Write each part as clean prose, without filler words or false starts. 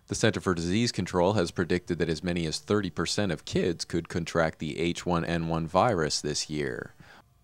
The Center for Disease Control has predicted that as many as 30% of kids could contract the H1N1 virus this year.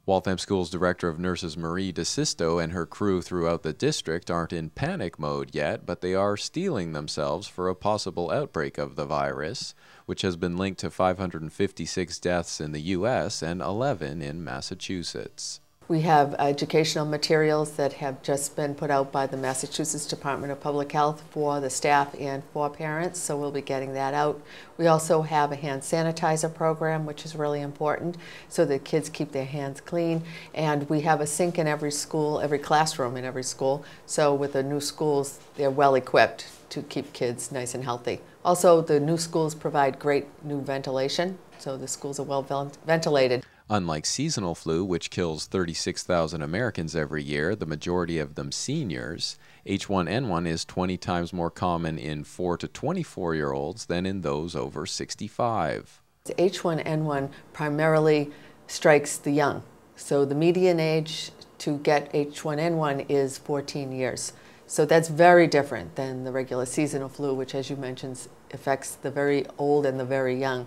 Waltham School's Director of Nurses Marie DeSisto and her crew throughout the district aren't in panic mode yet, but they are steeling themselves for a possible outbreak of the virus, which has been linked to 556 deaths in the U.S. and 11 in Massachusetts. We have educational materials that have just been put out by the Massachusetts Department of Public Health for the staff and for parents, so we'll be getting that out. We also have a hand sanitizer program, which is really important, so that kids keep their hands clean. And we have a sink in every school, every classroom in every school, so with the new schools, they're well equipped to keep kids nice and healthy. Also, the new schools provide great new ventilation, so the schools are well ventilated. Unlike seasonal flu, which kills 36,000 Americans every year, the majority of them seniors, H1N1 is 20 times more common in 4 to 24-year-olds than in those over 65. H1N1 primarily strikes the young, so the median age to get H1N1 is 14 years. So that's very different than the regular seasonal flu, which, as you mentioned, affects the very old and the very young.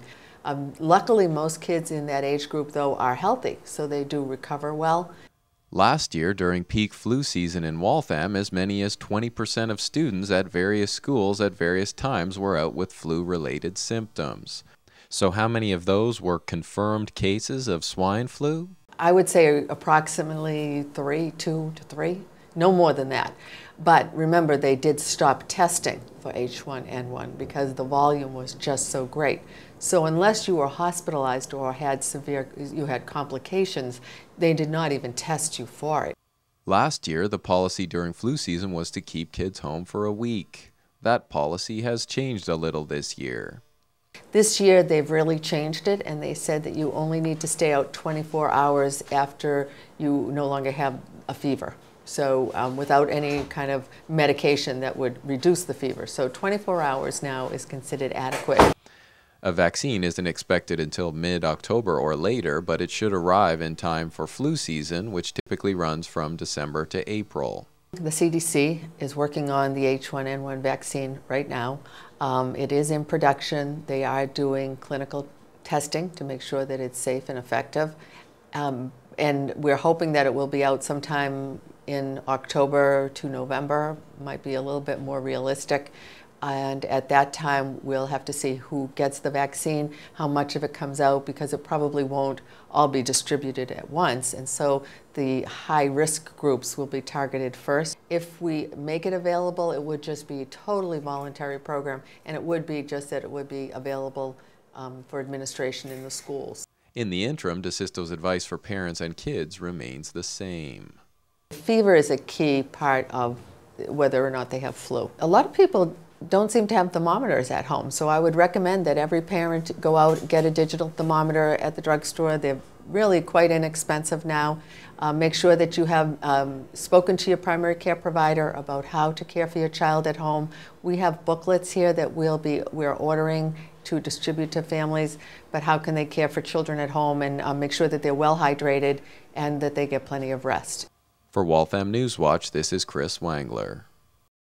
Luckily, most kids in that age group, though, are healthy, so they do recover well. Last year, during peak flu season in Waltham, as many as 20% of students at various schools at various times were out with flu-related symptoms. So how many of those were confirmed cases of swine flu? I would say approximately 2 to 3, no more than that. But remember, they did stop testing for H1N1 because the volume was just so great. So unless you were hospitalized or you had complications, they did not even test you for it. Last year, the policy during flu season was to keep kids home for a week. That policy has changed a little this year. This year, they've really changed it, and they said that you only need to stay out 24 hours after you no longer have a fever. So without any kind of medication that would reduce the fever. So 24 hours now is considered adequate. A vaccine isn't expected until mid-October or later, but it should arrive in time for flu season, which typically runs from December to April. The CDC is working on the H1N1 vaccine right now. It is in production. They are doing clinical testing to make sure that it's safe and effective. And we're hoping that it will be out sometime in October to November, might be a little bit more realistic. And at that time, we'll have to see who gets the vaccine, how much of it comes out, because it probably won't all be distributed at once. And so the high-risk groups will be targeted first. If we make it available, it would just be a totally voluntary program, and it would be just that it would be available for administration in the schools. In the interim, DeSisto's advice for parents and kids remains the same. Fever is a key part of whether or not they have flu. A lot of people don't seem to have thermometers at home, so I would recommend that every parent go out and get a digital thermometer at the drugstore. They're really quite inexpensive now. Make sure that you have spoken to your primary care provider about how to care for your child at home. We have booklets here that we're ordering to distribute to families, but how can they care for children at home and make sure that they're well hydrated and that they get plenty of rest. For Waltham Newswatch, this is Chris Wangler.